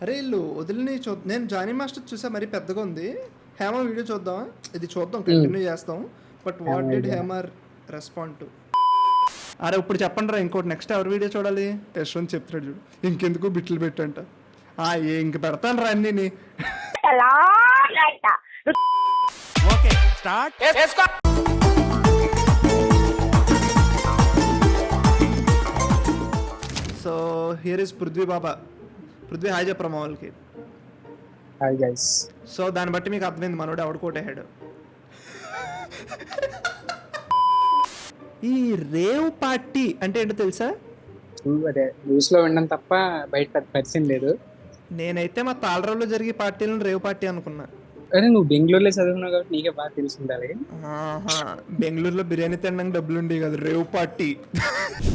అరే ఇల్లు వదిలిని నేను జానీ మాస్టర్ చూసా, మరి పెద్దగా ఉంది. హేమ వీడియో చూద్దాం, ఇది చూద్దాం, కంటిన్యూ చేస్తాం. But what did Hema respond to? అరే ఇప్పుడు చెప్పండి రా, ఇంకోటి నెక్స్ట్ ఎవరి వీడియో చూడాలి? యశ్వంత్ చెప్తాడు చూడు, ఇంకెందుకు బిట్లు పెట్టంట. ఇంక పెడతాను రా అన్నీ. Okay start. So here is Prithvi Baba. Prithvi hi చెప్పరా మా వాళ్ళకి. Hi guys. సో దాన్ని బట్టి మీకు అర్థమైంది మనోడు ఎవడు కోటేహాడు. ఈ రేవ్ పార్టీ అంటే ఏంటో తెలుసా? అదే న్యూస్ లో వినడం తప్ప బయట పెద్ద పరిచయం లేదు. నేనైతే మా తాళరావులో జరిగే పార్టీలను రేవ్ పార్టీ అనుకున్నా. అరే నువ్వు బెంగళూరులో చదువుకున్నావు కాబట్టి నీకే బాగా తెలిసి ఉండాలి. బెంగళూరులో బిర్యానీ తినడానికి డబ్బులు ఉండే కదా, రేవ్ పార్టీ.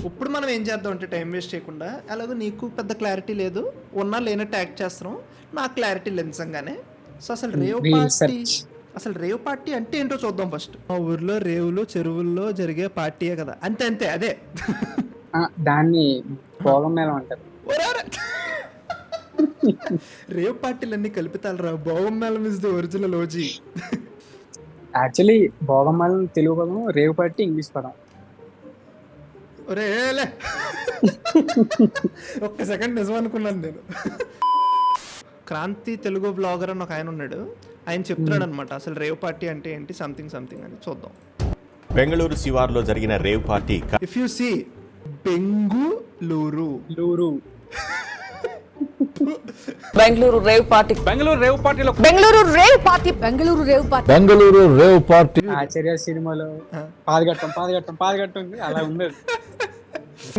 ఇప్పుడు మనం ఏం చేద్దాం అంటే టైం వేస్ట్ చేయకుండా, అలాగే నీకు పెద్ద క్లారిటీ లేదు, ఉన్నా లేనట్టు యాక్ట్ చేస్తున్నాం, నాకు క్లారిటీ లేనిసంగానే. సో అసలు రేవ్ పార్టీ అంటే ఏంటో చూద్దాం ఫస్ట్. మా ఊర్లో రేవులు చెరువుల్లో జరిగే పార్టీయే కదా, అంతే అంతే అదే. దాన్ని భోగం మేళం అంటారు. రేవ్ పార్టీలన్నీ కల్పితాలరా, bhogam melam is the original OG. Actually భోగం మేళం తెలుగు పదం, రేవ్ పార్టీ ఇంగ్లీష్ పదం. ఒరేలే ఒక్క సెకండ్ నిజం అనుకున్నాను నేను. క్రాంతి తెలుగు బ్లాగర్ అని ఒక ఆయన ఉన్నాడు, ఆయన చెప్తున్నాడు అనమాట అసలు రేవ్ పార్టీ అంటే ఏంటి, సంథింగ్ సంథింగ్ అని. చూద్దాం. బెంగళూరు శివార్లో జరిగిన rave party. If you see Bengaluru Bengaluru rave party, Bengaluru rave party Acharya సినిమాలో పాదగట్టం అలా ఉండదు.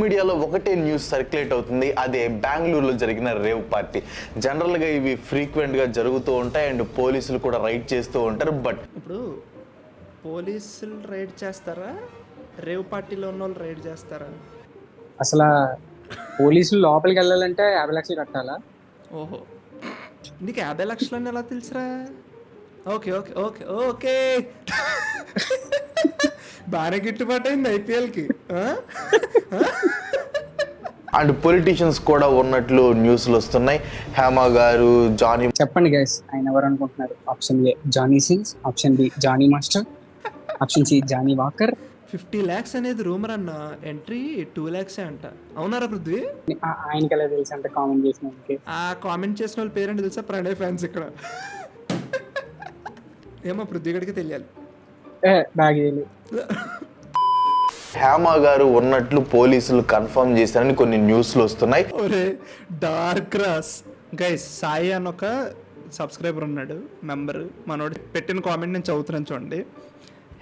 మీడియాలో ఒకటే న్యూస్ సర్క్యులేట్ అవుతుంది, అదే బెంగళూరులో జరిగిన రేవ్ పార్టీ. జనరల్గా ఇవి ఫ్రీక్వెంట్గా జరుగుతూ ఉంటాయి అండ్ పోలీసులు కూడా రైడ్ చేస్తూ ఉంటారు. బట్ ఇప్పుడు పోలీసులు రైడ్ చేస్తారా, రేవ్ పార్టీలో ఉన్న వాళ్ళు రైడ్ చేస్తారా? అసలు పోలీసులు లోపలికి వెళ్ళాలంటే 50 లక్షలు కట్టాలా? ఓహో, నీకు 50 లక్షలని ఎలా తెలుసురా? ఓకే ఓకే ఓకే ఓకే బాగా గిట్టుబాటు అయింది ఐపీఎల్కి. అండ్ పొలిటీషియన్స్ కూడా ఉన్నట్లు న్యూస్లు వస్తున్నాయి. హేమ గారు, జానీ. చెప్పండి గైస్, ఆయన ఎవరు అనుకుంటున్నారు? Option A Johnny Sins, option B Jani master, option C Johnny Walker. 50 lakhs అనేది రూమర్ అన్న, ఎంట్రీ 2 lakhs అంట. అవునారా పృథ్వీ? ఆయనకి ఎలా తెలుసు అంటే కామెంట్ చేసిన ఆ కామెంట్ చేసిన వాళ్ళ పేరెంట్ తెలుసా? ప్రణయ్ ఫ్యాన్స్ ఇక్కడ. ఏమో పృథ్వీ గడికి తెలియాలి. హేమ గారు ఉన్నట్లు పోలీసులు కన్ఫర్మ్ చేశారని కొన్ని న్యూస్లు వస్తున్నాయి. ఒరే డార్క్ రాస్ గైస్, సాయి అని ఒక సబ్స్క్రైబర్ ఉన్నాడు, మెంబర్. మనోడు పెట్టిన కామెంట్ నేను చదువుతున్నాను చూడండి.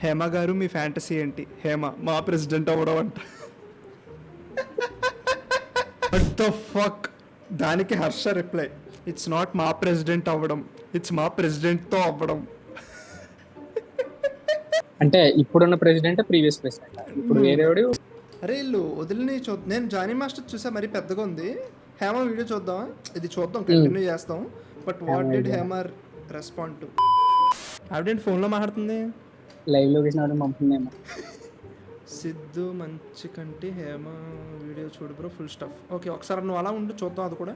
హేమ గారు మీ ఫ్యాంటసీ ఏంటి? హేమ మా ప్రెసిడెంట్ అవ్వడం అంట. What the fuck? దానికి హర్ష రిప్లై, ఇట్స్ నాట్ మా ప్రెసిడెంట్ అవ్వడం, ఇట్స్ మా ప్రెసిడెంట్తో అవ్వడం. అంటే ఇప్పుడున్న ప్రెసిడెంట్ ప్రీవియస్ ప్రెసిడెంట్, ఇప్పుడు వేరేవాడు. అరే ఇల్లు వదిలిని నేను జానీ మాస్టర్ చూసా, మరి పెద్దగా ఉంది. హేమ వీడియో చూద్దాం, ఇది చూద్దాం, కంటిన్యూ చేస్తాం. But what did Hema respond to? ఆవిడేంటి ఫోన్లో మాట్లాడుతుంది? లైవ్ లొకేషన్ అవడం పంపుతుందేమో. సిద్ధు మంచి కంటి హేమ వీడియో చూడు బ్రో, ఫుల్ స్టఫ్. ఓకే ఒకసారి నువ్వు అలా ఉండి చూద్దాం అది కూడా.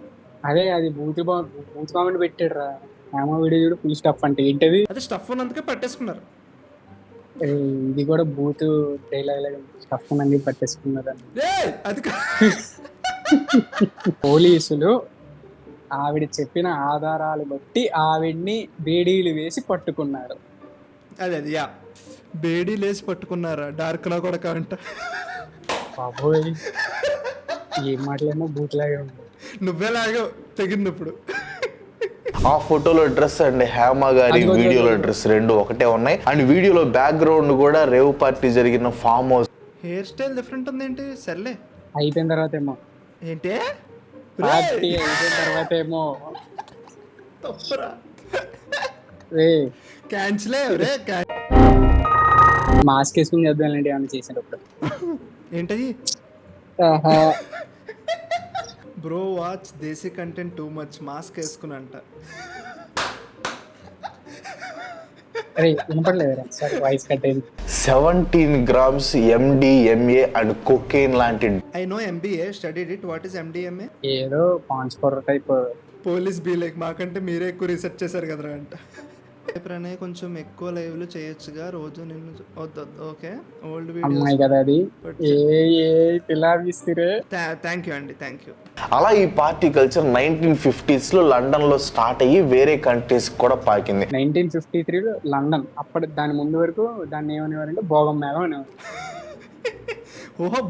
అదే అది బూత్ కామెంట్ పెట్టాడు రా, హేమ వీడియో చూడు ఫుల్ స్టఫ్ అంటే ఏంటది? అదే స్టఫ్ ఉన్నందుకే పట్టేసుకున్నారు. ఇది కూడా బూత్ డైలాగ్ స్టఫ్ ఉన్నందుకు పట్టేసుకున్నారు. అది పోలీసులు ఆవిడ చెప్పిన ఆధారాలు బట్టి ఆవిడ్ని బేడీలు వేసి పట్టుకున్నారు. అదే అది యా, బేడీ లేసి పట్టుకున్నారా? డార్క్ నా కూడా కాంట. బాబోయ్ ఏం మాటలేమో బూత్ లాగే ఉంది. నువ్వే లాగా తెగింది ఇప్పుడు. ఆ ఫోటోలో డ్రెస్ అండ్ హేమ గారి వీడియోలో డ్రెస్ రెండు ఒకటే ఉన్నాయి. అండ్ వీడియోలో బ్యాక్గ్రౌండ్ కూడా రేవ్ పార్టీ జరిగిన farm house. Hair style different ఉంది ఏంటి? సర్లే అయిపోయిన తర్వాత ఏమో ఏంటి పార్టీ అయిపోయిన తర్వాత ఏమో తప్పురా క్యాన్సిలే. మాస్క్ వేసుకుని చేద్దాం ఏంటి ఏమైనా చేసినప్పుడు. ఏంటది బ్రో? వాచ్ దేశీ కంటెంట్ టూ మచ్, మాస్క్ వేసుకుని అంట. వినపడలేదు సార్, వాయిస్ కట్ అయింది. 17 grams MDMA అండ్ cocaine లాంటి. I know MBA, studied it. What is MDMA? ఏదో పాన్స్ powder type police be like మాకంటే మీరే ఎక్కువ రీసెర్చ్ చేశారు కదరా అంట. ప్రణయ్ కొంచెం ఎక్కువ లైవ్లు చేయొచ్చుగా రోజు నిన్ను వద్దు. ఓకే ఓల్డ్ అమ్మాయి కదా అది. ఇలా ఇస్తే థ్యాంక్ యూ అండి, థ్యాంక్ యూ. అలా ఈ పార్టీ కల్చర్ 1950s లో లండన్ లో స్టార్ట్ అయ్యి వేరే కంట్రీస్ కూడా పాకింది. 1953 లండన్. అప్పటి దాని ముందు వరకు దాన్ని ఏమనేవారంటే భోగం మేళం అనేవారు. ఓహో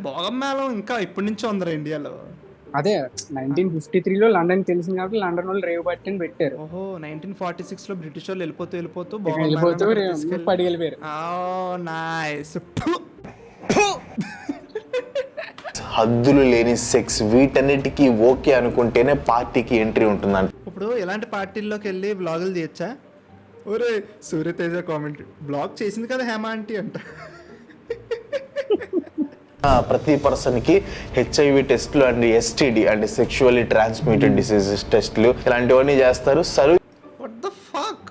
భోగం మేళం ఇంకా ఇప్పటి నుంచో ఉందరా ఇండియాలో. అదే 1953 లండన్ తెలిసింది కాబట్టి లండన్ వాళ్ళు రేవ్ పార్టీ అని పెట్టారు. ఓహో 1946 లో బ్రిటిష్ వాళ్ళు వెళ్ళిపోతూ పడి వెళ్ళిపోయారు. నైస్. హద్దులు లేని సెక్స్ వీటన్నిటికీ ఓకే అనుకుంటేనే పార్టీకి ఎంట్రీ ఉంటుందంట. ఇప్పుడు ఇలాంటి పార్టీల్లోకి వెళ్ళి బ్లాగులు తీయచ్చా? ఒరే సూర్యతేజ కామెంట్ బ్లాగ్ చేసింది కదా హేమ ఆంటీ అంట. ప్రతి పర్సన్ కి హెచ్ఐవి టెస్ట్లు అండ్ ఎస్టిడి అంటే సెక్షువల్లీ ట్రాన్స్మిటెడ్ డిసీజెస్ టెస్ట్లు ఇలాంటివన్నీ చేస్తారు. వాట్ ద ఫక్,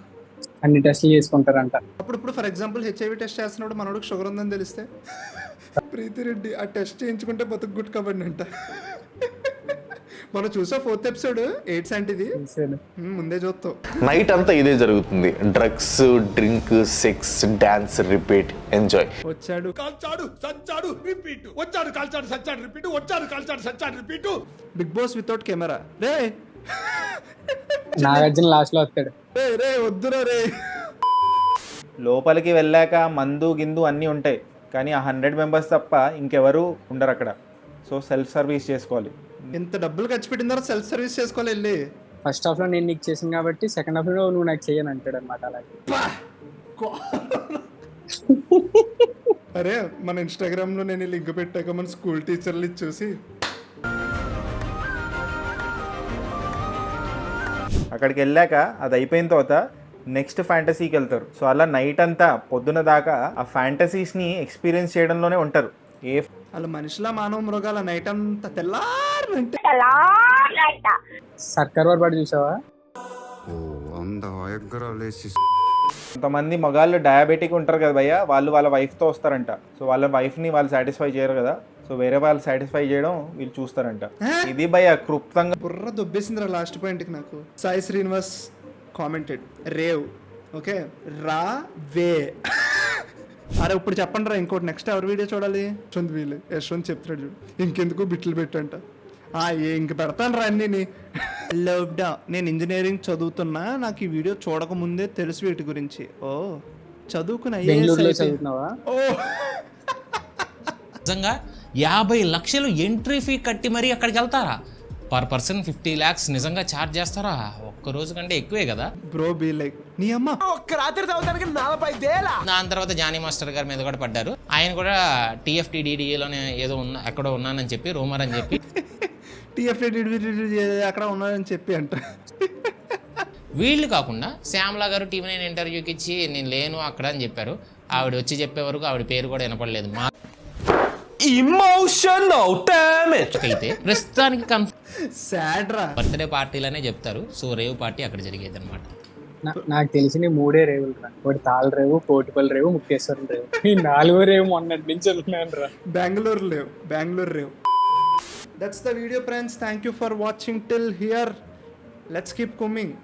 అన్ని టెస్ట్లు చేసుకుంటారంట. అప్పుడు ఫర్ ఎగ్జాంపుల్ హెచ్ఐవి టెస్ట్ చేస్తున్నప్పుడు మనోడికి షుగర్ ఉందని తెలిస్తే ప్రీతిరెడ్డి ఆ టెస్ట్ చేయించుకుంటే బతుకు గుడ్ కబడ్డీ అంట. మనం చూసా 4th ఎపిసోడ్ ఎయిడ్స్ అంటిది ముందే చూస్తాం. నైట్ అంతా ఇదే జరుగుతుంది. Drugs, drink, sex, dance, repeat, enjoy. వచ్చాడు కాల్చాడు సచ్చాడు రిపీట్, వచ్చాడు కాల్చాడు సచ్చాడు రిపీట్, వచ్చాడు కాల్చాడు సచ్చాడు repeat. Big boss without camera. రే నాగార్జున లాస్ట్ లో వస్తాడు. రే వద్దురా రే. లోపలికి వెళ్ళాక మందు గిందు అన్నీ ఉంటాయి, కానీ ఆ 100 మెంబర్స్ తప్ప ఇంకెవరు ఉండరు అక్కడ. సో సెల్ఫ్ సర్వీస్ చేసుకోవాలి. ఇంత డబ్బులు ఖర్చు పెట్టిన తర్వాత సెల్ఫ్ సర్వీస్ చేసుకోవాలి వెళ్ళి. ఫస్ట్ హాఫ్ లో నేను నీకు చేసింది కాబట్టి సెకండ్ హాఫ్ లో నువ్వు నాకు చేయని అంటాడు అనమాట. అలాగే అరే మన ఇన్స్టాగ్రామ్ లో నేను లింక్ పెట్టాక మన స్కూల్ టీచర్లు చూసి అక్కడికి వెళ్ళాక అది అయిపోయిన తర్వాత నెక్స్ట్ ఫ్యాంటసీకి వెళ్తారు. సో అలా నైట్ అంతా పొద్దున దాకా ఆ ఫ్యాంటసీస్ని ఎక్స్పీరియన్స్ చేయడంలోనే ఉంటారు. వాళ్ళ మనిషిలా మానవ మృగాల నైట్ అంతా తెల్లారంటే సర్కార్ వారు పాటు చూసావా? కొంతమంది మగాళ్ళు డయాబెటిక్ ఉంటారు కదా భయ్య, వాళ్ళు వాళ్ళ వైఫ్తో వస్తారంట. సో వాళ్ళ వైఫ్ని వాళ్ళు సాటిస్ఫై చేయరు కదా, సో వేరే వాళ్ళు సాటిస్ఫై చేయడం వీళ్ళు చూస్తారంట. ఇది భయ్య క్లుప్తంగా బుర్ర దొబ్బేసిందిరా లాస్ట్ పాయింట్కి నాకు. Sai Srinivas commented rave. Okay రా వే. అరే ఇప్పుడు చెప్పండి రా ఇంకోటి. నెక్స్ట్ ఎవరి వీడియో చూడాలి? యశ్వంత్ వీళ్ళు యశ్వంత్ చెప్తాడు చూడు, ఇంకెందుకు బిట్లు పెట్టంట. ఇంక పెడతాను రా అన్నీ. నేను ఇంజనీరింగ్ చదువుతున్నా, నాకు ఈ వీడియో చూడకముందే తెలుసు వీటి గురించి. ఓ చదువుకుని చదువుతున్నావా? ఓ నిజంగా 50 లక్షలు ఎంట్రీ ఫీ కట్టి మరీ అక్కడికి వెళ్తారా? పర్ పర్సన్ 50 lakhs నిజంగా ఛార్జ్ చేస్తారా? ఒక్క రోజు కంటే ఎక్కువే కదా బ్రో. బీ లైక్ నీ అమ్మ ఒక్క రాత్రి చదువుతానికి 40,000. దాని తర్వాత జానీ మాస్టర్ గారి మీద కూడా పడ్డారు. ఆయన కూడా TFTDDAలోనే ఏదో ఎక్కడో ఉన్నానని చెప్పి రూమర్ అని చెప్పి అక్కడ ఉన్నానని చెప్పి అంట. వీళ్ళు కాకుండా శ్యామలా గారు TV9 ఇంటర్వ్యూకి ఇచ్చి నేను లేను అక్కడ అని చెప్పారు. ఆవిడ వచ్చి చెప్పే వరకు ఆవిడ పేరు కూడా వినపడలేదు. మా ఎమోషనల్ డామేజ్ అయితే ప్రస్తుతానికి సాడ్ రా. బర్త్డే పార్టీలనే చెప్తారు. సో రేవ్ పార్టీ అక్కడ జరిగేది అనమాట. నాకు తెలిసిన 3 రేవులు రా. ఒకటి తాళ రేవు, కోటిపల్లి రేవు, ముక్తేశ్వరం రేవు. ఈ 4వ రేవు మొన్నటి నుంచి వెళ్తున్నాను రా. Bengaluru rave. That's the video friends. Thank you for watching till here. Let's keep coming.